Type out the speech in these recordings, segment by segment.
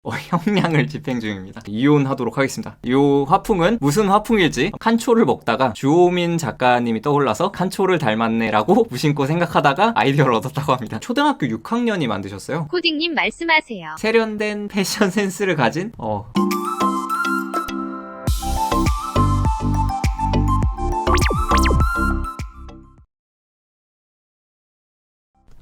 형량을 집행 중입니다. 이혼하도록 하겠습니다. 이 화풍은 무슨 화풍일지 칸초를 먹다가 주호민 작가님이 떠올라서 칸초를 닮았네 라고 무심코 생각하다가 아이디어를 얻었다고 합니다. 초등학교 6학년이 만드셨어요. 코딩님 말씀하세요. 세련된 패션 센스를 가진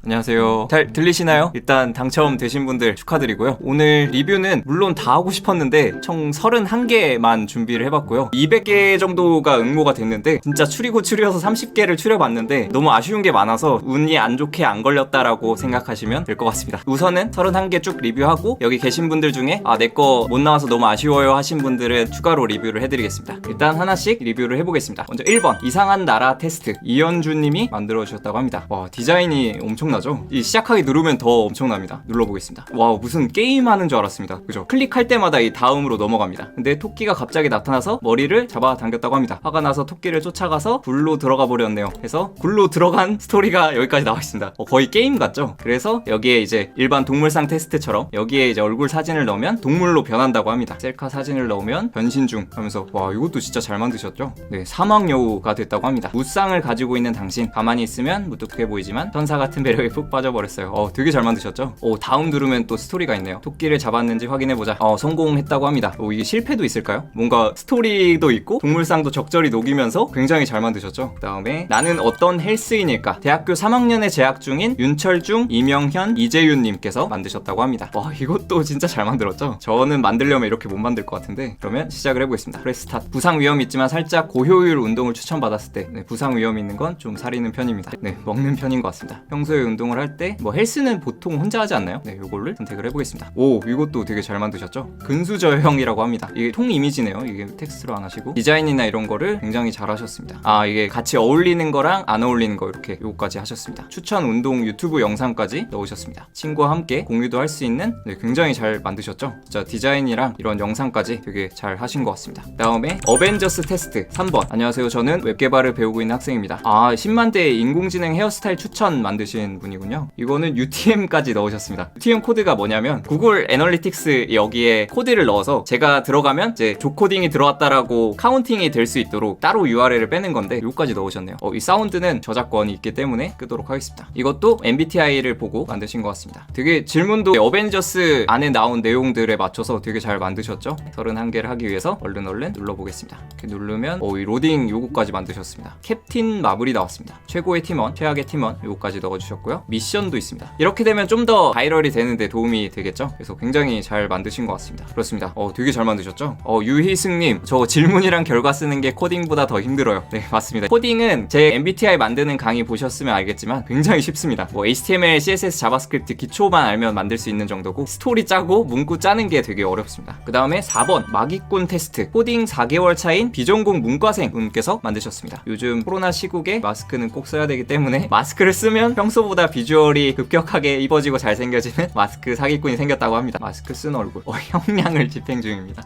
안녕하세요. 잘 들리시나요? 일단 당첨되신 분들 축하드리고요. 오늘 리뷰는 물론 다 하고 싶었는데 총 31개만 준비를 해봤고요. 200개 정도가 응모가 됐는데 진짜 추리고 추려서 30개를 추려봤는데 너무 아쉬운 게 많아서 운이 안 좋게 안 걸렸다라고 생각하시면 될 것 같습니다. 우선은 31개 쭉 리뷰하고 여기 계신 분들 중에 내 거 못 나와서 너무 아쉬워요 하신 분들은 추가로 리뷰를 해드리겠습니다. 일단 하나씩 리뷰를 해보겠습니다. 먼저 1번 이상한 나라 테스트 이현주님이 만들어주셨다고 합니다. 와, 디자인이 엄청나죠? 이 시작하기 누르면 더 엄청납니다. 눌러보겠습니다. 와, 무슨 게임 하는 줄 알았습니다. 그죠? 클릭할 때마다 이 다음으로 넘어갑니다. 근데 토끼가 갑자기 나타나서 머리를 잡아당겼다고 합니다. 화가 나서 토끼를 쫓아가서 굴로 들어가 버렸네요. 그래서 굴로 들어간 스토리가 여기까지 나와 있습니다. 거의 게임 같죠? 그래서 여기에 이제 일반 동물상 테스트처럼 여기에 이제 얼굴 사진을 넣으면 동물로 변한다고 합니다. 셀카 사진을 넣으면 변신 중 하면서 와, 이것도 진짜 잘 만드셨죠? 네, 사막 여우가 됐다고 합니다. 무쌍을 가지고 있는 당신, 가만히 있으면 무뚝해 보이지만 천사 같은 매력에 푹 빠져버렸어요. 되게 잘 만드셨죠? 다음 누르면 또 스토리가 있네요. 토끼를 잡았는지 확인해보자. 성공했다고 합니다. 이게 실패도 있을까요? 뭔가 스토리도 있고 동물상도 적절히 녹이면서 굉장히 잘 만드셨죠? 그 다음에 나는 어떤 헬스인일까? 대학교 3학년에 재학 중인 윤철중, 이명현, 이재윤님께서 만드셨다고 합니다. 와, 이것도 진짜 잘 만들었죠? 저는 만들려면 이렇게 못 만들 것 같은데 그러면 시작을 해보겠습니다. 프레스 스타트. 부상 위험 있지만 살짝 고효율 운동을 추천받았을 때 부상 위험 있는 건 좀 사리는 편입니다. 네, 먹는 편인 것 같습니다. 평소에 운동을 할 때 헬스는 보통 혼자 하지 않나요? 네, 요거를 선택을 해보겠습니다. 오, 이것도 되게 잘 만드셨죠? 근수저형이라고 합니다. 이게 통 이미지네요. 이게 텍스트로 안 하시고 디자인이나 이런 거를 굉장히 잘 하셨습니다. 이게 같이 어울리는 거랑 안 어울리는 거 이렇게 요거까지 하셨습니다. 추천 운동 유튜브 영상까지 넣으셨습니다. 친구와 함께 공유도 할 수 있는 굉장히 잘 만드셨죠? 진짜 디자인이랑 이런 영상까지 되게 잘 하신 것 같습니다. 다음에 어벤져스 테스트 3번. 안녕하세요. 저는 웹개발을 배우고 있는 학생입니다. 10만 대의 인공지능 헤어스타일 추천 만드신 분이군요. 이거는 UTM까지 넣으셨습니다. UTM 코드가 뭐냐면 구글 애널리틱스 여기에 코드를 넣어서 제가 들어가면 이제 조코딩이 들어왔다라고 카운팅이 될 수 있도록 따로 URL을 빼는 건데 여기까지 넣으셨네요. 이 사운드는 저작권이 있기 때문에 끄도록 하겠습니다. 이것도 MBTI를 보고 만드신 것 같습니다. 되게 질문도 어벤져스 안에 나온 내용들에 맞춰서 되게 잘 만드셨죠? 31개를 하기 위해서 얼른 눌러보겠습니다. 이렇게 누르면 이 로딩 요거까지 만드셨습니다. 캡틴 마블이 나왔습니다. 최고의 팀원, 최악의 팀원 요거까지 넣어주셨고요. 미션도 있습니다. 이렇게 되면 좀 더 바이럴이 되는데 도움이 되겠죠? 그래서 굉장히 잘 만드신 것 같습니다. 그렇습니다. 되게 잘 만드셨죠? 유희승님, 저 질문이랑 결과 쓰는 게 코딩보다 더 힘들어요. 네, 맞습니다. 코딩은 제 MBTI 만드는 강의 보셨으면 알겠지만 굉장히 쉽습니다. HTML, CSS, 자바스크립트 기초만 알면 만들 수 있는 정도고 스토리 짜고 문구 짜는 게 되게 어렵습니다. 그 다음에 4번 마기꾼 테스트. 코딩 4개월 차인 비전공 문과생 분께서 만드셨습니다. 요즘 코로나 시국에 마스크는 꼭 써야 되기 때문에 마스크를 쓰면 평소보다 비주얼이 급격하게 이뻐지고 잘생겨지는 마스크 사기꾼이 생겼다고 합니다. 마스크 쓴 얼굴. 형량을 집행 중입니다.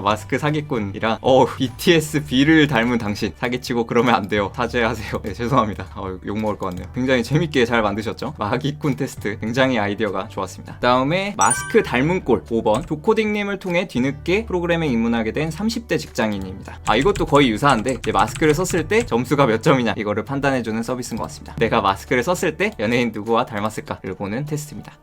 마스크 사기꾼이라 BTS B를 닮은 당신 사기치고 그러면 안 돼요. 사죄하세요. 네, 죄송합니다. 욕먹을 것 같네요. 굉장히 재밌게 잘 만드셨죠? 마기꾼 테스트 굉장히 아이디어가 좋았습니다. 다음에 마스크 닮은 꼴 5번. 조코딩님을 통해 뒤늦게 프로그래밍 입문하게 된 30대 직장인입니다. 이것도 거의 유사한데 마스크를 썼을 때 점수가 몇 점이냐 이거를 판단해주는 서비스인 것 같습니다. 내가 마스크를 썼을 때 연예인 누구와 닮았을까를 보는 테스트입니다.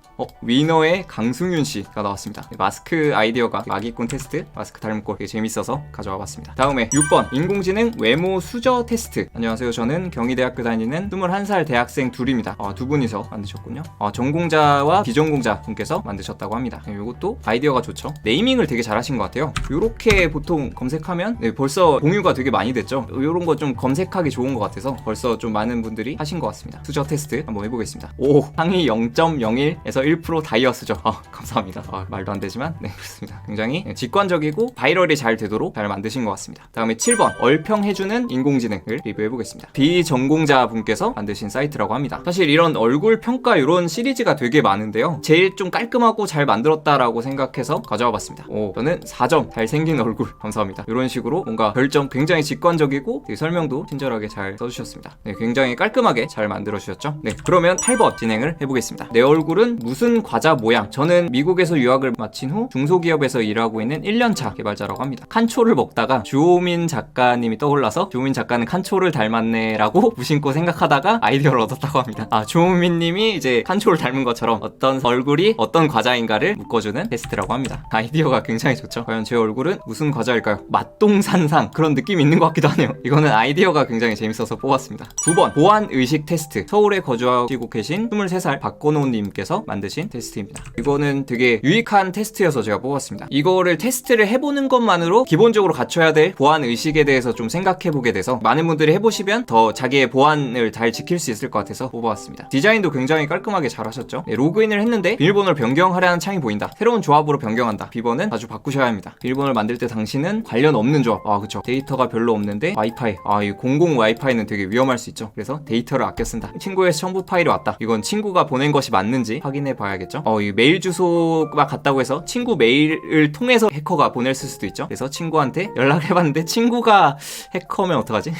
위너의 강승윤 씨가 나왔습니다. 마스크 아이디어가 마기꾼 테스트, 마스크 닮은 꼴 되게 재밌어서 가져와 봤습니다. 다음에 6번 인공지능 외모 수저 테스트. 안녕하세요. 저는 경희대학교 다니는 21살 대학생 둘입니다. 두 분이서 만드셨군요. 전공자와 비전공자 분께서 만드셨다고 합니다. 이것도 아이디어가 좋죠. 네이밍을 되게 잘하신 것 같아요. 이렇게 보통 검색하면 벌써 공유가 되게 많이 됐죠. 이런 거 좀 검색하기 좋은 것 같아서 벌써 좀 많은 분들이 하신 것 같습니다. 수저 테스트 한번 해보겠습니다. 상위 0.01에서 1% 다이어 수저. 감사합니다. 말도 안 되지만 네, 그렇습니다. 굉장히 직관적이고 효과적이고 바이럴이 잘 되도록 잘 만드신 것 같습니다. 다음에 7번 얼평해주는 인공지능을 리뷰해보겠습니다. 비전공자 분께서 만드신 사이트라고 합니다. 사실 이런 얼굴 평가 이런 시리즈가 되게 많은데요, 제일 좀 깔끔하고 잘 만들었다라고 생각해서 가져와 봤습니다. 저는 4점. 잘생긴 얼굴 감사합니다. 이런 식으로 뭔가 별점 굉장히 직관적이고 설명도 친절하게 잘 써주셨습니다. 네, 굉장히 깔끔하게 잘 만들어주셨죠. 네, 그러면 8번 진행을 해보겠습니다. 내 얼굴은 무슨 과자 모양. 저는 미국에서 유학을 마친 후 중소기업에서 일하고 있는 1년차 개발자라고 합니다. 칸초를 먹다가 주호민 작가님이 떠올라서 주호민 작가는 칸초를 닮았네 라고 무심코 생각하다가 아이디어를 얻었다고 합니다. 주호민 님이 이제 칸초를 닮은 것처럼 어떤 얼굴이 어떤 과자인가를 묶어주는 테스트라고 합니다. 아이디어가 굉장히 좋죠. 과연 제 얼굴은 무슨 과자일까요? 맛동산상 그런 느낌이 있는 것 같기도 하네요. 이거는 아이디어가 굉장히 재밌어서 뽑았습니다. 9번 보안의식 테스트. 서울에 거주하시고 계신 23살 박건호님께서 만드신 테스트입니다. 이거는 되게 유익한 테스트여서 제가 뽑았습니다. 이거를 테스트를 해보는 것만으로 기본적으로 갖춰야 될 보안의식에 대해서 좀 생각해보게 돼서 많은 분들이 해보시면 더 자기의 보안을 잘 지킬 수 있을 것 같아서 뽑아왔습니다. 디자인도 굉장히 깔끔하게 잘 하셨죠. 네, 로그인을 했는데 비밀번호를 변경하라는 창이 보인다. 새로운 조합으로 변경한다. 비번은 자주 바꾸셔야 합니다. 비밀번호를 만들 때 당신은 관련 없는 조합. 그쵸. 데이터가 별로 없는데 와이파이. 이 공공 와이파이는 되게 위험할 수 있죠. 그래서 데이터를 아껴 쓴다. 친구에서 첨부 파일이 왔다. 이건 친구가 보낸 것이 맞는지 확인해 봐야겠죠. 이 메일 주소가 같다고 해서 친구 메일을 통해서 해커가 보냈을 수도 있죠. 그래서 친구한테 연락을 해봤는데 친구가 해커면 어떡하지?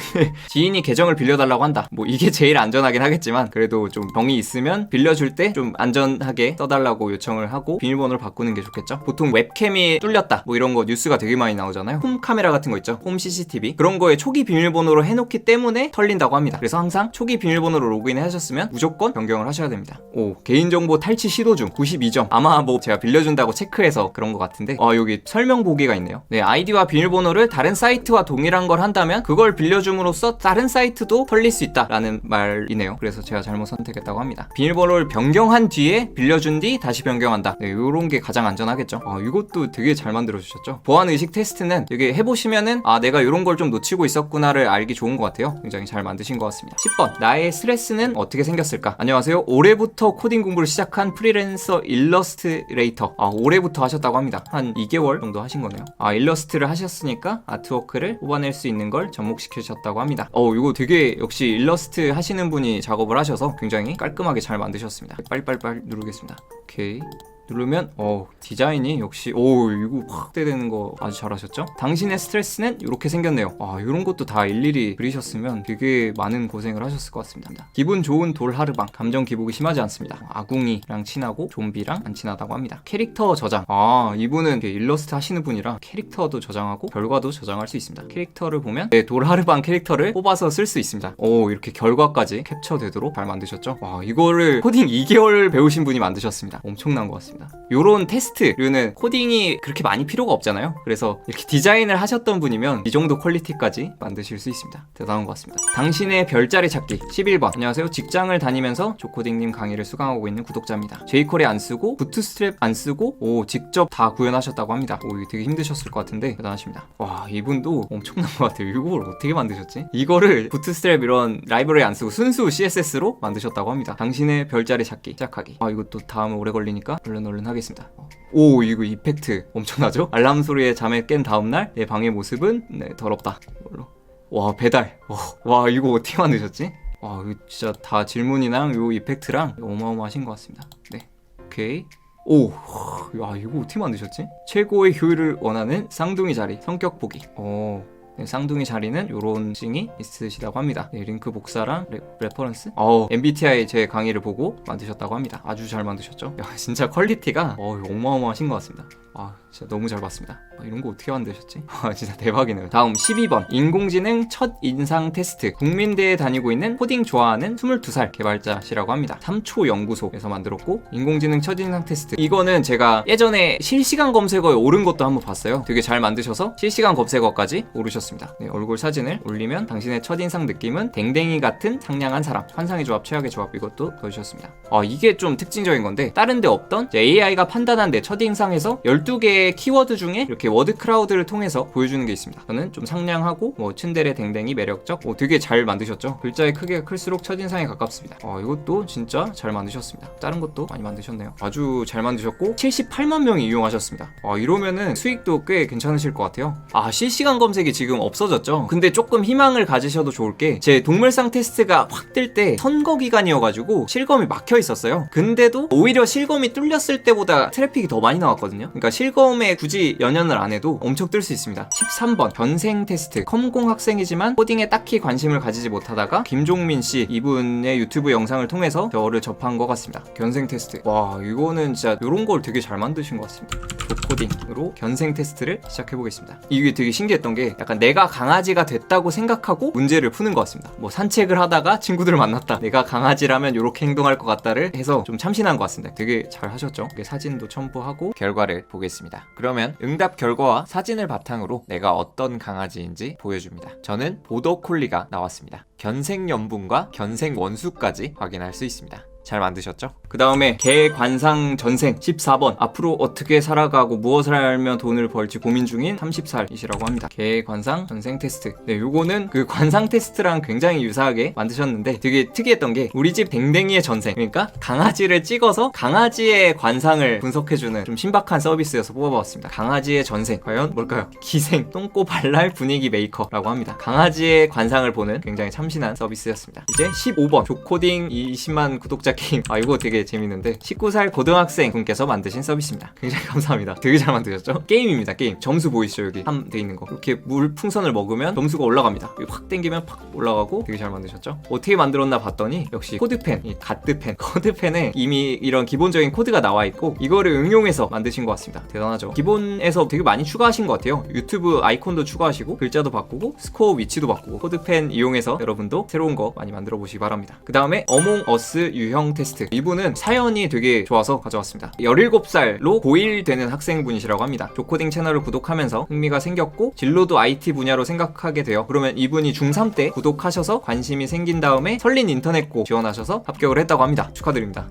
지인이 계정을 빌려달라고 한다. 이게 제일 안전하긴 하겠지만 그래도 좀 병이 있으면 빌려줄 때 좀 안전하게 써달라고 요청을 하고 비밀번호를 바꾸는 게 좋겠죠. 보통 웹캠이 뚫렸다 이런 거 뉴스가 되게 많이 나오잖아요. 홈 카메라 같은 거 있죠. 홈 CCTV 그런 거에 초기 비밀번호로 해놓기 때문에 털린다고 합니다. 그래서 항상 초기 비밀번호로 로그인 하셨으면 무조건 변경을 하셔야 됩니다. 개인정보 탈취 시도 중 92점. 아마 제가 빌려준다고 체크해서 그런 것 같은데 여기 설명 보기가 있네요. 네, 아이디와 비밀번호를 다른 사이트와 동일한 걸 한다면 그걸 빌려줌으로써 다른 사이트도 털릴 수 있다라는 말이네요. 그래서 제가 잘못 선택했다고 합니다. 비밀번호를 변경한 뒤에 빌려준 뒤 다시 변경한다. 네, 이런 게 가장 안전하겠죠. 이것도 되게 잘 만들어주셨죠. 보안의식 테스트는 되게 해보시면은 내가 이런 걸 좀 놓치고 있었구나를 알기 좋은 것 같아요. 굉장히 잘 만드신 것 같습니다. 10번 나의 스트레스는 어떻게 생겼을까? 안녕하세요. 올해부터 코딩 공부를 시작한 프리랜서 일러스트레이터. 올해부터 하셨다고 합니다. 한 2개월 정도 하신 거네요. 일러스트를 하셨으니까 아트워크를 뽑아낼 수 있는 걸 접목시키셨다고 합니다. 이거 되게 역시 일러스트 하시는 분이 작업을 하셔서 굉장히 깔끔하게 잘 만드셨습니다. 빨리빨리 누르겠습니다. 오케이. 누르면 디자인이 역시 이거 확대되는 거 아주 잘하셨죠? 당신의 스트레스는 이렇게 생겼네요. 이런 것도 다 일일이 그리셨으면 되게 많은 고생을 하셨을 것 같습니다. 기분 좋은 돌하르방. 감정 기복이 심하지 않습니다. 아궁이랑 친하고 좀비랑 안 친하다고 합니다. 캐릭터 저장. 이분은 일러스트 하시는 분이라 캐릭터도 저장하고 결과도 저장할 수 있습니다. 캐릭터를 보면 돌하르방 캐릭터를 뽑아서 쓸 수 있습니다. 이렇게 결과까지 캡처되도록 잘 만드셨죠? 이거를 코딩 2개월 배우신 분이 만드셨습니다. 엄청난 것 같습니다. 요런 테스트류는 코딩이 그렇게 많이 필요가 없잖아요. 그래서 이렇게 디자인을 하셨던 분이면 이 정도 퀄리티까지 만드실 수 있습니다. 대단한 것 같습니다. 당신의 별자리 찾기 11번. 안녕하세요. 직장을 다니면서 조코딩님 강의를 수강하고 있는 구독자입니다. J콜에 안 쓰고 부트스트랩 안 쓰고 직접 다 구현하셨다고 합니다. 이거 되게 힘드셨을 것 같은데 대단하십니다. 이분도 엄청난 것 같아요. 이걸 어떻게 만드셨지? 이거를 부트스트랩 이런 라이브러리 안 쓰고 순수 CSS로 만드셨다고 합니다. 당신의 별자리 찾기 시작하기. 이것도 다음에 오래 걸리니까 얼른 하겠습니다. 이거 이펙트 엄청나죠? 알람 소리에 잠에 깬 다음날 내 방의 모습은 더럽다. 배달. 이거 어떻게 만드셨지? 이거 진짜 다 질문이랑 요 이펙트랑 어마어마하신 것 같습니다. 네, 오케이. 이거 어떻게 만드셨지? 최고의 효율을 원하는 쌍둥이 자리 성격 보기. 쌍둥이 자리는 요런 싱이 있으시다고 합니다. 링크 복사랑 레퍼런스. MBTI 제 강의를 보고 만드셨다고 합니다. 아주 잘 만드셨죠? 진짜 퀄리티가 어마어마하신 것 같습니다. 진짜 너무 잘 봤습니다. 이런 거 어떻게 만드셨지? 진짜 대박이네요. 다음 12번 인공지능 첫 인상 테스트. 국민대에 다니고 있는 코딩 좋아하는 22살 개발자시라고 합니다. 3초 연구소에서 만들었고 인공지능 첫 인상 테스트. 이거는 제가 예전에 실시간 검색어에 오른 것도 한번 봤어요. 되게 잘 만드셔서 실시간 검색어까지 오르셨습니다. 얼굴 사진을 올리면 당신의 첫인상 느낌은 댕댕이 같은 상냥한 사람. 환상의 조합, 최악의 조합 이것도 넣으셨습니다. 이게 좀 특징적인 건데 다른 데 없던 AI가 판단한 내 첫인상에서 12개의 키워드 중에 이렇게 워드 크라우드를 통해서 보여주는 게 있습니다. 저는 좀 상냥하고 뭐 츤데레 댕댕이 매력적 되게 잘 만드셨죠? 글자의 크기가 클수록 첫인상에 가깝습니다. 이것도 진짜 잘 만드셨습니다. 다른 것도 많이 만드셨네요. 아주 잘 만드셨고 78만 명이 이용하셨습니다. 이러면은 수익도 꽤 괜찮으실 것 같아요. 실시간 검색이 지금 없어졌죠? 근데 조금 희망을 가지셔도 좋을 게 제 동물상 테스트가 확 뜰 때 선거 기간이어가지고 실검이 막혀 있었어요. 근데도 오히려 실검이 뚫렸을 때보다 트래픽이 더 많이 나왔거든요. 그러니까 실검에 굳이 연연을 안 해도 엄청 뜰 수 있습니다. 13번 견생 테스트. 컴공 학생이지만 코딩에 딱히 관심을 가지지 못하다가 김종민 씨 이분의 유튜브 영상을 통해서 저를 접한 것 같습니다. 견생 테스트. 와, 이거는 진짜 이런 걸 되게 잘 만드신 것 같습니다. 조코딩으로 견생 테스트를 시작해보겠습니다. 이게 되게 신기했던 게 약간 내가 강아지가 됐다고 생각하고 문제를 푸는 것 같습니다. 뭐 산책을 하다가 친구들을 만났다. 내가 강아지라면 이렇게 행동할 것 같다를 해서 좀 참신한 것 같습니다. 되게 잘 하셨죠? 사진도 첨부하고 결과를 보겠습니다. 그러면 응답 결과와 사진을 바탕으로 내가 어떤 강아지인지 보여줍니다. 저는 보더콜리가 나왔습니다. 견생 연분과 견생 원수까지 확인할 수 있습니다. 잘 만드셨죠? 그 다음에 개 관상 전생 14번. 앞으로 어떻게 살아가고 무엇을 하면 돈을 벌지 고민 중인 30살이시라고 합니다. 개 관상 전생 테스트. 네, 요거는 그 관상 테스트랑 굉장히 유사하게 만드셨는데 되게 특이했던 게 우리 집 댕댕이의 전생, 그러니까 강아지를 찍어서 강아지의 관상을 분석해주는 좀 신박한 서비스여서 뽑아봤습니다. 강아지의 전생 과연 뭘까요? 기생 똥꼬 발랄 분위기 메이커라고 합니다. 강아지의 관상을 보는 굉장히 참신한 서비스였습니다. 이제 15번. 조코딩 20만 구독자 게임. 이거 되게 재밌는데 19살 고등학생 분께서 만드신 서비스입니다. 굉장히 감사합니다. 되게 잘 만드셨죠? 게임입니다. 게임. 점수 보이시죠? 여기 3 돼 있는 거. 이렇게 물 풍선을 먹으면 점수가 올라갑니다. 확 당기면 팍 올라가고 되게 잘 만드셨죠? 어떻게 만들었나 봤더니 역시 코드펜, 이 갓드펜. 코드펜에 이미 이런 기본적인 코드가 나와 있고 이거를 응용해서 만드신 것 같습니다. 대단하죠? 기본에서 되게 많이 추가하신 것 같아요. 유튜브 아이콘도 추가하시고 글자도 바꾸고 스코어 위치도 바꾸고 코드펜 이용해서 여러분도 새로운 거 많이 만들어 보시기 바랍니다. 그 다음에 어몽어스 유형 테스트. 이분은 사연이 되게 좋아서 가져왔습니다. 17살로 고1 되는 학생분이시라고 합니다. 조코딩 채널을 구독하면서 흥미가 생겼고 진로도 IT 분야로 생각하게 돼요. 그러면 이분이 중3 때 구독하셔서 관심이 생긴 다음에 설린 인터넷고 지원하셔서 합격을 했다고 합니다. 축하드립니다.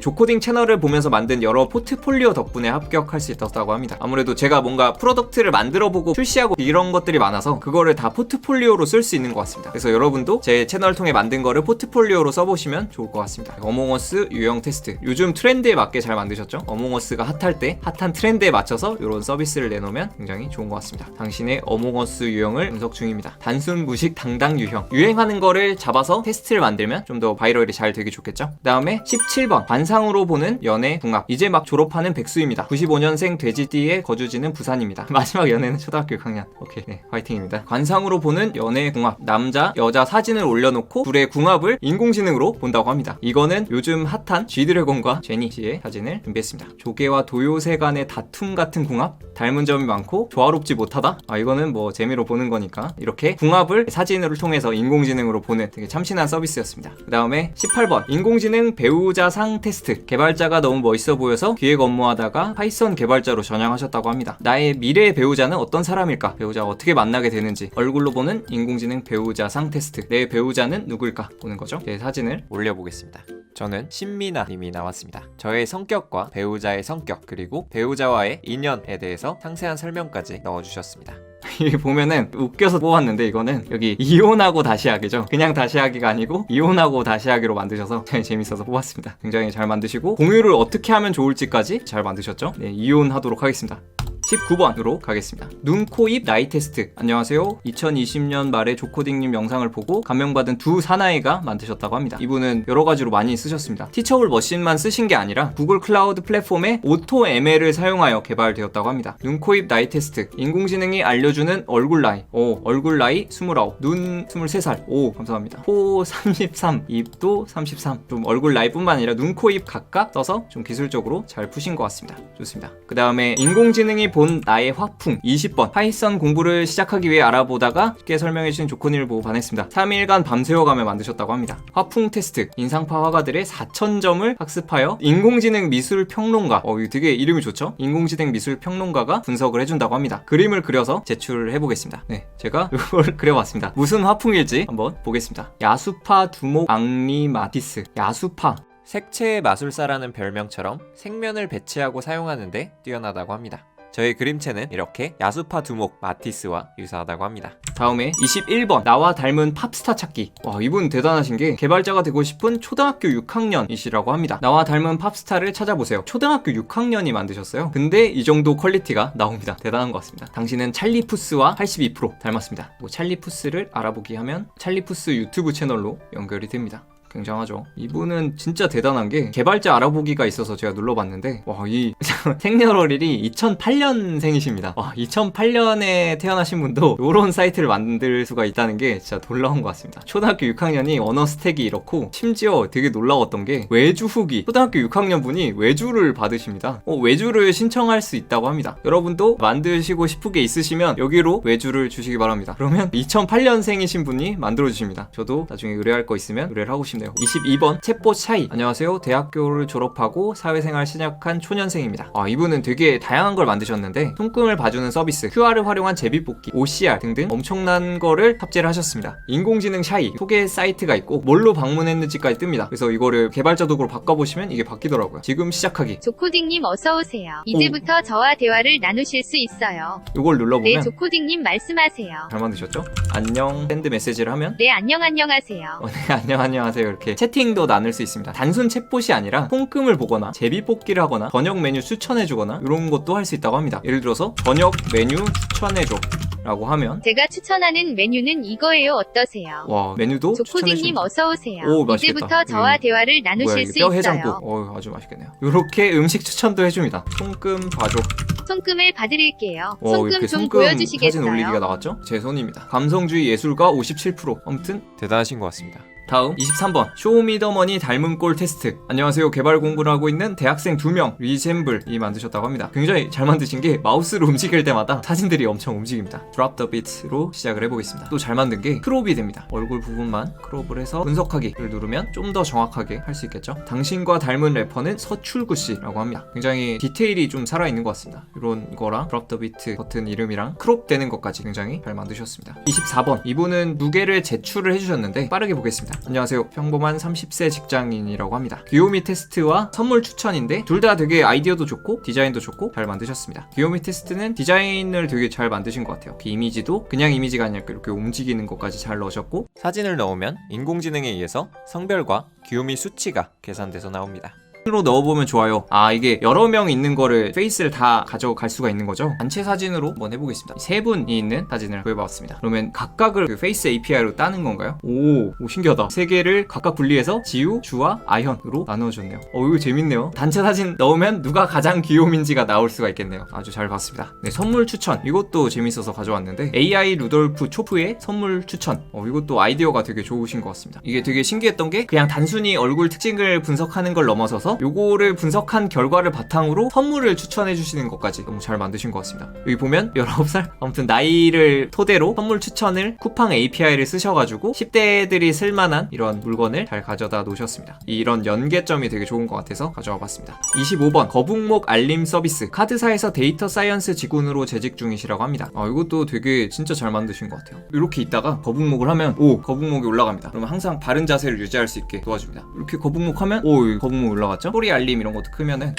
조코딩 채널을 보면서 만든 여러 포트폴리오 덕분에 합격할 수 있었다고 합니다. 아무래도 제가 뭔가 프로덕트를 만들어보고 출시하고 이런 것들이 많아서 그거를 다 포트폴리오로 쓸 수 있는 것 같습니다. 그래서 여러분도 제 채널을 통해 만든 거를 포트폴리오로 써보시면 좋을 것 같습니다. 어몽어스 유형 테스트. 요즘 트렌드에 맞게 잘 만드셨죠? 어몽어스가 핫할 때 핫한 트렌드에 맞춰서 이런 서비스를 내놓으면 굉장히 좋은 것 같습니다. 당신의 어몽어스 유형을 분석 중입니다. 단순 무식 당당 유형. 유행하는 거를 잡아서 테스트를 만들면 좀 더 바이럴이 잘 되기 좋겠죠? 그 다음에 17번. 관상으로 보는 연애 궁합. 이제 막 졸업하는 백수입니다. 95년생 돼지띠의 거주지는 부산입니다. 마지막 연애는 초등학교 6학년. 오케이. 네, 화이팅입니다. 관상으로 보는 연애 궁합. 남자, 여자 사진을 올려놓고 둘의 궁합을 인공지능으로 본다고 합니다. 이거는 요즘 핫한 G드래곤과 제니 씨의 사진을 준비했습니다. 조개와 도요새 간의 다툼 같은 궁합? 닮은 점이 많고 조화롭지 못하다? 이거는 뭐 재미로 보는 거니까 이렇게 궁합을 사진을 통해서 인공지능으로 보는 되게 참신한 서비스였습니다. 그 다음에 18번. 인공지능 배우자상 테스트. 개발자가 너무 멋있어 보여서 기획 업무하다가 파이썬 개발자로 전향하셨다고 합니다. 나의 미래의 배우자는 어떤 사람일까? 배우자가 어떻게 만나게 되는지 얼굴로 보는 인공지능 배우자상 테스트. 내 배우자는 누구일까? 보는 거죠. 제 사진을 올려보겠습니다. 저는 신미나 님이 나왔습니다. 저의 성격과 배우자의 성격 그리고 배우자와의 인연에 대해서 상세한 설명까지 넣어주셨습니다. 이게 보면은 웃겨서 뽑았는데 이거는 여기 이혼하고 다시 하기죠. 그냥 다시 하기가 아니고 이혼하고 다시 하기로 만드셔서 재밌어서 뽑았습니다. 굉장히 잘 만드시고 공유를 어떻게 하면 좋을지까지 잘 만드셨죠. 네, 이혼하도록 하겠습니다. 19번으로 가겠습니다. 눈, 코, 입, 나이 테스트. 안녕하세요. 2020년 말에 조코딩님 영상을 보고 감명받은 두 사나이가 만드셨다고 합니다. 이분은 여러 가지로 많이 쓰셨습니다. 티처블 머신만 쓰신 게 아니라 구글 클라우드 플랫폼의 오토 ML을 사용하여 개발되었다고 합니다. 눈, 코, 입, 나이 테스트. 인공지능이 알려주는 얼굴 나이. 얼굴 나이 29, 눈 23살. 감사합니다. 코 33, 입도 33. 좀 얼굴 나이뿐만 아니라 눈, 코, 입 각각 써서 좀 기술적으로 잘 푸신 것 같습니다. 좋습니다. 그 다음에 인공지능이 본 나의 화풍 20번. 파이썬 공부를 시작하기 위해 알아보다가 쉽게 설명해주신 조코님을 보고 반했습니다. 3일간 밤새워가며 만드셨다고 합니다. 화풍 테스트. 인상파 화가들의 4000점을 학습하여 인공지능 미술 평론가. 이거 되게 이름이 좋죠? 인공지능 미술 평론가가 분석을 해준다고 합니다. 그림을 그려서 제출을 해보겠습니다. 네, 제가 이걸 그려봤습니다. 무슨 화풍일지 한번 보겠습니다. 야수파 두목 앙리마티스. 야수파. 색채의 마술사라는 별명처럼 색면을 배치하고 사용하는데 뛰어나다고 합니다. 저희 그림체는 이렇게 야수파 두목 마티스와 유사하다고 합니다. 다음에 21번 나와 닮은 팝스타 찾기. 와, 이분 대단하신 게 개발자가 되고 싶은 초등학교 6학년이시라고 합니다. 나와 닮은 팝스타를 찾아보세요. 초등학교 6학년이 만드셨어요. 근데 이 정도 퀄리티가 나옵니다. 대단한 것 같습니다. 당신은 찰리 푸스와 82% 닮았습니다. 찰리 푸스를 알아보기 하면 찰리 푸스 유튜브 채널로 연결이 됩니다. 굉장하죠. 이분은 진짜 대단한 게 개발자 알아보기가 있어서 제가 눌러봤는데 이 생년월일이 2008년생이십니다. 와, 2008년에 태어나신 분도 이런 사이트를 만들 수가 있다는 게 진짜 놀라운 것 같습니다. 초등학교 6학년이 언어 스택이 이렇고 심지어 되게 놀라웠던 게 외주 후기 초등학교 6학년 분이 외주를 받으십니다. 외주를 신청할 수 있다고 합니다. 여러분도 만드시고 싶은 게 있으시면 여기로 외주를 주시기 바랍니다. 그러면 2008년생이신 분이 만들어 주십니다. 저도 나중에 의뢰할 거 있으면 의뢰를 하고 싶네요. 22번 챗봇 샤이. 안녕하세요. 대학교를 졸업하고 사회생활 시작한 초년생입니다. 이분은 되게 다양한 걸 만드셨는데 손금을 봐주는 서비스, QR을 활용한 제비뽑기, OCR 등등 엄청난 거를 탑재를 하셨습니다. 인공지능 샤이 소개 사이트가 있고 뭘로 방문했는지까지 뜹니다. 그래서 이거를 개발자 도구로 바꿔보시면 이게 바뀌더라고요. 지금 시작하기. 조코딩님 어서오세요. 이제부터 저와 대화를 나누실 수 있어요. 이걸 눌러보면 네, 조코딩님 말씀하세요. 잘 만드셨죠? 안녕 샌드 메시지를 하면 네, 안녕하세요. 네, 안녕하세요. 이렇게 채팅도 나눌 수 있습니다. 단순 챗봇이 아니라 손금을 보거나 제비뽑기를 하거나 저녁 메뉴 추천해주거나 이런 것도 할 수 있다고 합니다. 예를 들어서 저녁 메뉴 추천해줘 라고 하면 제가 추천하는 메뉴는 이거예요. 어떠세요? 와, 메뉴도 조코딩님 어서오세요. 오, 맛있겠다. 이제부터 저와 대화를 나누실 수 뼈 있어요. 해장국. 아주 맛있겠네요. 이렇게 음식 추천도 해줍니다. 손금 봐줘. 손금을 봐드릴게요. 이렇게 손금 좀 손금 보여주시겠어요? 사진 올리기가 나왔죠? 제 손입니다. 감성주의 예술가 57%. 아무튼 대단하신 것 같습니다. 다음 23번 쇼미더머니 닮은 꼴 테스트. 안녕하세요. 개발 공부를 하고 있는 대학생 2명 리셈블이 만드셨다고 합니다. 굉장히 잘 만드신 게 마우스로 움직일 때마다 사진들이 엄청 움직입니다. Drop the beat로 시작을 해보겠습니다. 또 잘 만든 게 크롭이 됩니다. 얼굴 부분만 크롭을 해서 분석하기를 누르면 좀 더 정확하게 할 수 있겠죠. 당신과 닮은 래퍼는 서출구씨라고 합니다. 굉장히 디테일이 좀 살아있는 것 같습니다. 이런 거랑 Drop the beat 버튼 이름이랑 크롭 되는 것까지 굉장히 잘 만드셨습니다. 24번 이분은 2개를 제출을 해주셨는데 빠르게 보겠습니다. 안녕하세요. 평범한 30세 직장인이라고 합니다. 귀요미 테스트와 선물 추천인데 둘 다 되게 아이디어도 좋고 디자인도 좋고 잘 만드셨습니다. 귀요미 테스트는 디자인을 되게 잘 만드신 것 같아요. 그 이미지도 그냥 이미지가 아니라 이렇게 움직이는 것까지 잘 넣으셨고 사진을 넣으면 인공지능에 의해서 성별과 귀요미 수치가 계산돼서 나옵니다. 로 넣어보면 좋아요. 이게 여러 명 있는 거를 페이스를 다 가져갈 수가 있는 거죠. 단체 사진으로 한번 해보겠습니다. 3분이 있는 사진을 구해봤습니다. 그러면 각각을 그 페이스 API로 따는 건가요? 오 신기하다. 3개를 각각 분리해서 지우, 주와 아현으로 나누어줬네요. 이거 재밌네요. 단체 사진 넣으면 누가 가장 귀요민지가 나올 수가 있겠네요. 아주 잘 봤습니다. 네, 선물 추천 이것도 재밌어서 가져왔는데 AI 루돌프 초프의 선물 추천. 이것도 아이디어가 되게 좋으신 것 같습니다. 이게 되게 신기했던 게 그냥 단순히 얼굴 특징을 분석하는 걸 넘어서서 요거를 분석한 결과를 바탕으로 선물을 추천해 주시는 것까지 너무 잘 만드신 것 같습니다. 여기 보면 19살? 아무튼 나이를 토대로 선물 추천을 쿠팡 API를 쓰셔가지고 10대들이 쓸만한 이런 물건을 잘 가져다 놓으셨습니다. 이런 연계점이 되게 좋은 것 같아서 가져와 봤습니다. 25번 거북목 알림 서비스. 카드사에서 데이터 사이언스 직원으로 재직 중이시라고 합니다. 이것도 되게 진짜 잘 만드신 것 같아요. 이렇게 있다가 거북목을 하면 거북목이 올라갑니다. 그러면 항상 바른 자세를 유지할 수 있게 도와줍니다. 이렇게 거북목 하면 거북목 올라갔죠? 소리 알림 이런 것도 크면은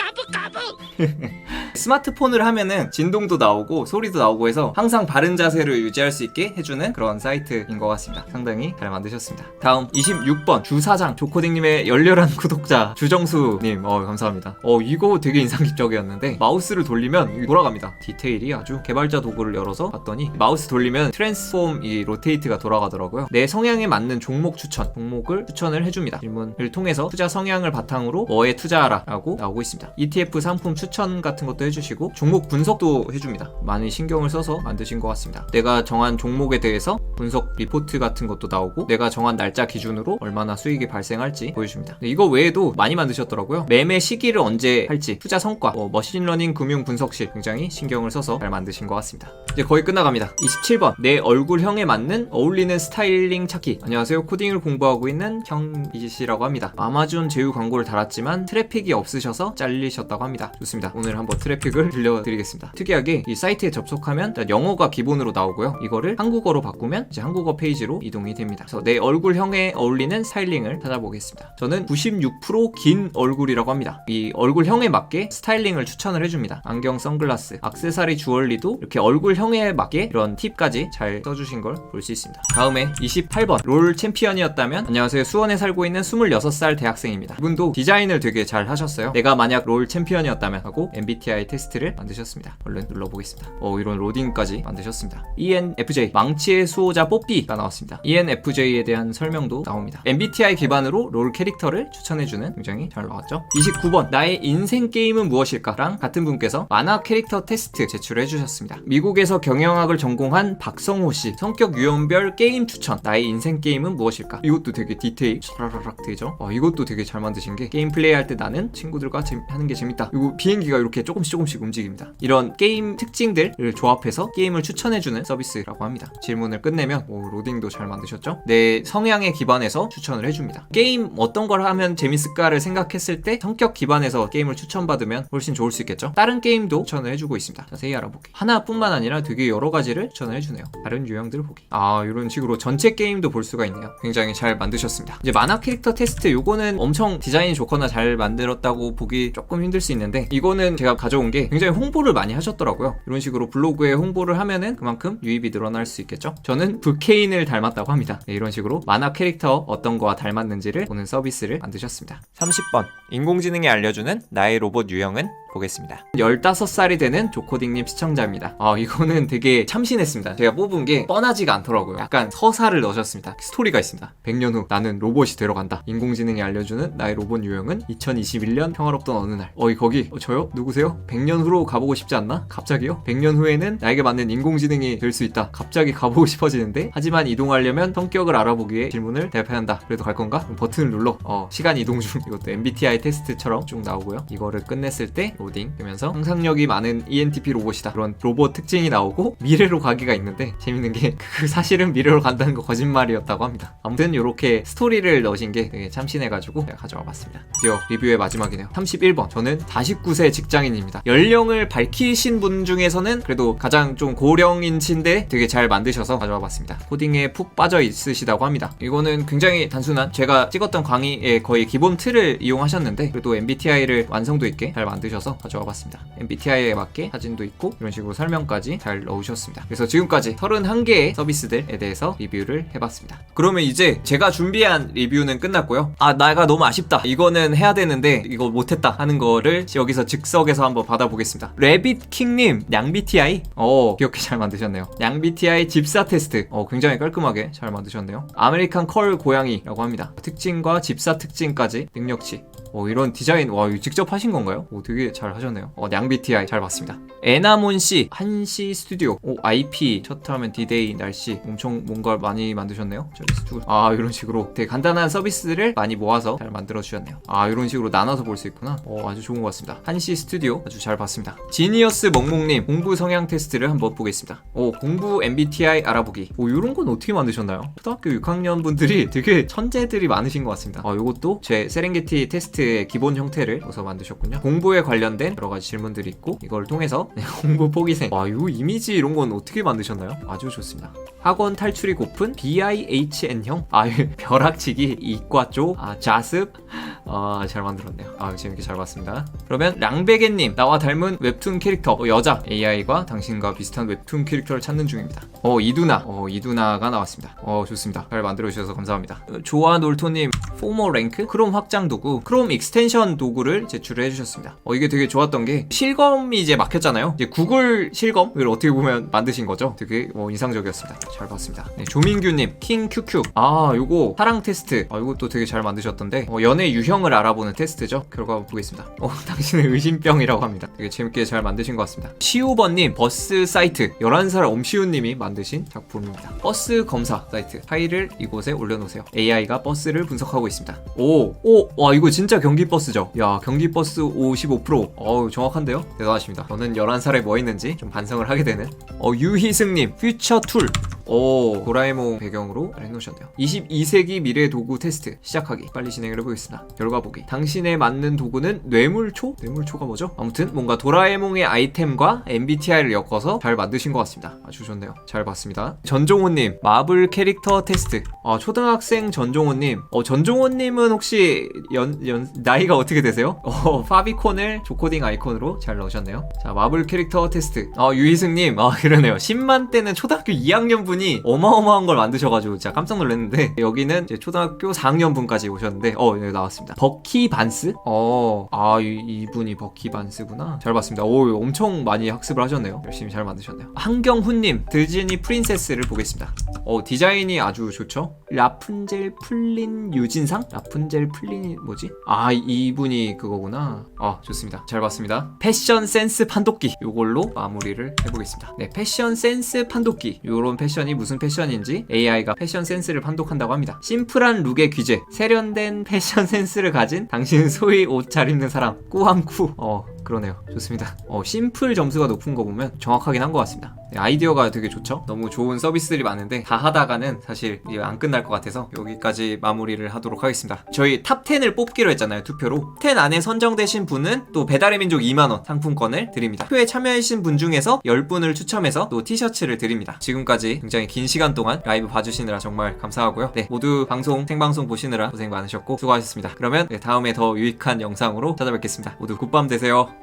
스마트폰을 하면은 진동도 나오고 소리도 나오고 해서 항상 바른 자세를 유지할 수 있게 해주는 그런 사이트인 것 같습니다. 상당히 잘 만드셨습니다. 다음 26번 주사장 조코딩님의 열렬한 구독자 주정수님 감사합니다. 이거 되게 인상적이었는데 마우스를 돌리면 돌아갑니다. 디테일이 아주. 개발자 도구를 열어서 봤더니 마우스 돌리면 트랜스폼 이 로테이트가 돌아가더라고요. 내 성향에 맞는 종목을 추천을 해줍니다. 질문을 통해서 투자 성향을 바탕으로 뭐에 투자하라 라고 나오고 있습니다. ETF 상품 추천 같은 것도 해주시고 종목 분석도 해줍니다. 많이 신경을 써서 만드신 것 같습니다. 내가 정한 종목에 대해서 분석 리포트 같은 것도 나오고 내가 정한 날짜 기준으로 얼마나 수익이 발생할지 보여줍니다. 이거 외에도 많이 만드셨더라고요. 매매 시기를 언제 할지, 투자 성과, 머신러닝 금융 분석실 굉장히 신경을 써서 잘 만드신 것 같습니다. 이제 거의 끝나갑니다. 27번 내 얼굴형에 맞는 어울리는 스타일링 찾기. 안녕하세요. 코딩을 공부하고 있는 형이시라고 합니다. 아마존 제휴 광고를 달았지만 하지만 트래픽이 없으셔서 잘리셨다고 합니다. 좋습니다. 오늘 한번 트래픽을 들려드리겠습니다. 특이하게 이 사이트에 접속하면 일단 영어가 기본으로 나오고요. 이거를 한국어로 바꾸면 이제 한국어 페이지로 이동이 됩니다. 그래서 내 얼굴형에 어울리는 스타일링을 찾아보겠습니다. 저는 96%긴 얼굴이라고 합니다. 이 얼굴형에 맞게 스타일링을 추천을 해줍니다. 안경, 선글라스, 액세서리, 주얼리도 이렇게 얼굴형에 맞게 이런 팁까지 잘 써주신 걸 볼 수 있습니다. 다음에 28번 롤 챔피언이었다면 안녕하세요. 수원에 살고 있는 26살 대학생입니다. 이분도 디자인을 되게 잘 하셨어요. 내가 만약 롤 챔피언이었다면 하고 MBTI 테스트를 만드셨습니다. 얼른 눌러보겠습니다. 이런 로딩까지 만드셨습니다. ENFJ 망치의 수호자 뽀삐가 나왔습니다. ENFJ에 대한 설명도 나옵니다. MBTI 기반으로 롤 캐릭터를 추천해주는 굉장히 잘 나왔죠. 29번 나의 인생 게임은 무엇일까? 랑 같은 분께서 만화 캐릭터 테스트 제출해 주셨습니다. 미국에서 경영학을 전공한 박성호씨 성격 유형별 게임 추천 나의 인생 게임은 무엇일까? 이것도 되게 디테일 촤라라락 되죠. 이것도 되게 잘 만드신 게 게임 플레이할 때 나는 친구들과 하는 게 재밌다. 이거 비행기가 이렇게 조금씩 움직입니다. 이런 게임 특징들을 조합해서 게임을 추천해주는 서비스라고 합니다. 질문을 끝내면 로딩도 잘 만드셨죠? 내 성향에 기반해서 추천을 해줍니다. 게임 어떤 걸 하면 재밌을까를 생각했을 때 성격 기반해서 게임을 추천받으면 훨씬 좋을 수 있겠죠? 다른 게임도 추천을 해주고 있습니다. 자세히 알아보기. 하나뿐만 아니라 되게 여러 가지를 추천을 해주네요. 다른 유형들을 보기. 이런 식으로 전체 게임도 볼 수가 있네요. 굉장히 잘 만드셨습니다. 이제 만화 캐릭터 테스트 요거는 엄청 디자인이 좋거나 잘 만들었다고 보기 조금 힘들 수 있는데 이거는 제가 가져온 게 굉장히 홍보를 많이 하셨더라고요. 이런 식으로 블로그에 홍보를 하면은 그만큼 유입이 늘어날 수 있겠죠. 저는 브케인을 닮았다고 합니다. 네, 이런 식으로 만화 캐릭터 어떤 거와 닮았는지를 보는 서비스를 만드셨습니다. 30번 인공지능이 알려주는 나의 로봇 유형은 보겠습니다. 15살이 되는 조코딩님 시청자입니다. 이거는 되게 참신했습니다. 제가 뽑은 게 뻔하지가 않더라고요. 약간 서사를 넣으셨습니다. 스토리가 있습니다. 100년 후 나는 로봇이 되어간다. 인공지능이 알려주는 나의 로봇 유형은 2021년 평화롭던 어느 날. 거기 저요? 누구세요? 100년 후로 가보고 싶지 않나? 갑자기요? 100년 후에는 나에게 맞는 인공지능이 될 수 있다. 갑자기 가보고 싶어지는데 하지만 이동하려면 성격을 알아보기 위해 질문을 대답해야 한다. 그래도 갈 건가? 그럼 버튼을 눌러. 시간 이동 중. 이것도 MBTI 테스트처럼 쭉 나오고요. 이거를 끝냈을 때 로딩 되면서 상상력이 많은 ENTP 로봇이다. 그런 로봇 특징이 나오고 미래로 가기가 있는데 재밌는 게 그 사실은 미래로 간다는 거 거짓말이었다고 합니다. 아무튼 이렇게 스토리를 넣으신 게 되게 참신해가지고 제가 가져와 봤습니다. 드디어 리뷰의 마지막이네요. 31번 저는 49세 직장인입니다. 연령을 밝히신 분 중에서는 그래도 가장 좀 고령인치인데 되게 잘 만드셔서 가져와 봤습니다. 코딩에 푹 빠져 있으시다고 합니다. 이거는 굉장히 단순한 제가 찍었던 강의의 거의 기본 틀을 이용하셨는데 그래도 MBTI를 완성도 있게 잘 만드셔서 가져와 봤습니다. MBTI에 맞게 사진도 있고 이런 식으로 설명까지 잘 넣으셨습니다. 그래서 지금까지 31개의 서비스들에 대해서 리뷰를 해봤습니다. 그러면 이제 제가 준비한 리뷰는 끝났고요. 내가 너무 아쉽다. 이거는 해야 되는데 이거 못했다 하는 거를 여기서 즉석에서 한번 받아보겠습니다. 레빗킹님 냥BTI 귀엽게 잘 만드셨네요. 냥BTI 집사 테스트 굉장히 깔끔하게 잘 만드셨네요. 아메리칸 컬 고양이라고 합니다. 특징과 집사 특징까지 능력치 이런 디자인 이거 직접 하신 건가요? 되게 잘 하셨네요. 냥BTI 잘 봤습니다. 에나몬씨 한시 스튜디오 IP 셔터하면 디데이 날씨 엄청 뭔가 많이 만드셨네요. 이런 식으로 되게 간단한 서비스들을 많이 모아서 잘 만들어 주셨네요. 이런 식으로 나눠서 볼 수 있구나. 아주 좋은 것 같습니다. 한시 스튜디오 아주 잘 봤습니다. 지니어스 멍멍님 공부 성향 테스트를 한번 보겠습니다. 공부 MBTI 알아보기. 이런 건 어떻게 만드셨나요? 초등학교 6학년 분들이 되게 천재들이 많으신 것 같습니다. 이것도 제 세렝게티 테스트의 기본 형태를 써서 만드셨군요. 공부에 관련된 여러 가지 질문들이 있고 이걸 통해서 공부 포기생. 이 이미지 이런 건 어떻게 만드셨나요? 아주 좋습니다. 학원 탈출이 고픈 BIHN형. 벼락치기 이과 쪽. 자습. 잘 만들었네요. 재밌게 잘 봤습니다. 그러면 랑베게님 나와 닮은 웹툰 캐릭터 여자 AI가 당신과 비슷한 웹툰 캐릭터를 찾는 중입니다. 이두나가 나왔습니다. 좋습니다. 잘 만들어주셔서 감사합니다. 조아놀토님 포머 랭크 크롬 확장 도구 크롬 익스텐션 도구를 제출해 주셨습니다. 이게 되게 좋았던 게 실검이 이제 막혔잖아요. 이제 구글 실검을 어떻게 보면 만드신 거죠. 되게 인상적이었습니다. 잘 봤습니다. 조민규님 킹QQ 요거 사랑 테스트 이것도 되게 잘 만드셨던데 연애 유형을 알아보는 테스트죠. 결과 보겠습니다. 당신은 의심병이라고 합니다. 되게 재밌게 잘 만드신 것 같습니다. 시우버님 버스 사이트 11살 엄시우님이 만드신 작품입니다. 버스 검사 사이트 파일을 이곳에 올려놓으세요. AI가 버스를 분석하고 있습니다. 이거 진짜 경기버스죠. 경기버스 55%. 정확한데요? 대단하십니다. 저는 11살에 뭐 했는지 좀 반성을 하게 되는 유희승님 퓨처 툴 오, 도라에몽 배경으로 잘 해놓으셨네요. 22세기 미래 도구 테스트 시작하기. 빨리 진행을 해보겠습니다. 결과 보기. 당신에 맞는 도구는 뇌물초? 뇌물초가 뭐죠? 아무튼 뭔가 도라에몽의 아이템과 MBTI를 엮어서 잘 만드신 것 같습니다. 아주 좋네요. 잘 봤습니다. 전종호님, 마블 캐릭터 테스트. 초등학생 전종호님. 전종호님은 혹시 나이가 어떻게 되세요? 파비콘을 조코딩 아이콘으로 잘 넣으셨네요. 자, 마블 캐릭터 테스트. 유희승님, 그러네요. 10만 때는 초등학교 2학년 분이 어마어마한 걸 만드셔가지고 진짜 깜짝 놀랐는데, 여기는 이제 초등학교 4학년 분까지 오셨는데, 네, 나왔습니다. 버키 반스? 이분이 버키 반스구나. 잘 봤습니다. 엄청 많이 학습을 하셨네요. 열심히 잘 만드셨네요. 한경훈님, 디즈니 프린세스를 보겠습니다. 디자인이 아주 좋죠? 라푼젤 플린 유진상? 라푼젤 플린이 뭐지? 이분이 그거구나. 좋습니다. 잘 봤습니다. 패션 센스 판독기. 요걸로 마무리를 해보겠습니다. 네, 패션 센스 판독기. 요런 패션이 무슨 패션인지 AI가 패션 센스를 판독한다고 합니다. 심플한 룩의 귀재. 세련된 패션 센스를 가진 당신은 소위 옷 잘 입는 사람. 꾸안꾸. 그러네요. 좋습니다. 심플 점수가 높은 거 보면 정확하긴 한 것 같습니다. 네, 아이디어가 되게 좋죠? 너무 좋은 서비스들이 많은데 다 하다가는 사실 이게 안 끝날 것 같아서 여기까지 마무리를 하도록 하겠습니다. 저희 탑 10을 뽑기로 했잖아요. 투표로. 10 안에 선정되신 분은 또 배달의 민족 2만원 상품권을 드립니다. 투표에 참여해주신 분 중에서 10분을 추첨해서 또 티셔츠를 드립니다. 지금까지 굉장히 긴 시간 동안 라이브 봐주시느라 정말 감사하고요. 네, 모두 생방송 보시느라 고생 많으셨고 수고하셨습니다. 그러면 다음에 더 유익한 영상으로 찾아뵙겠습니다. 모두 굿밤 되세요.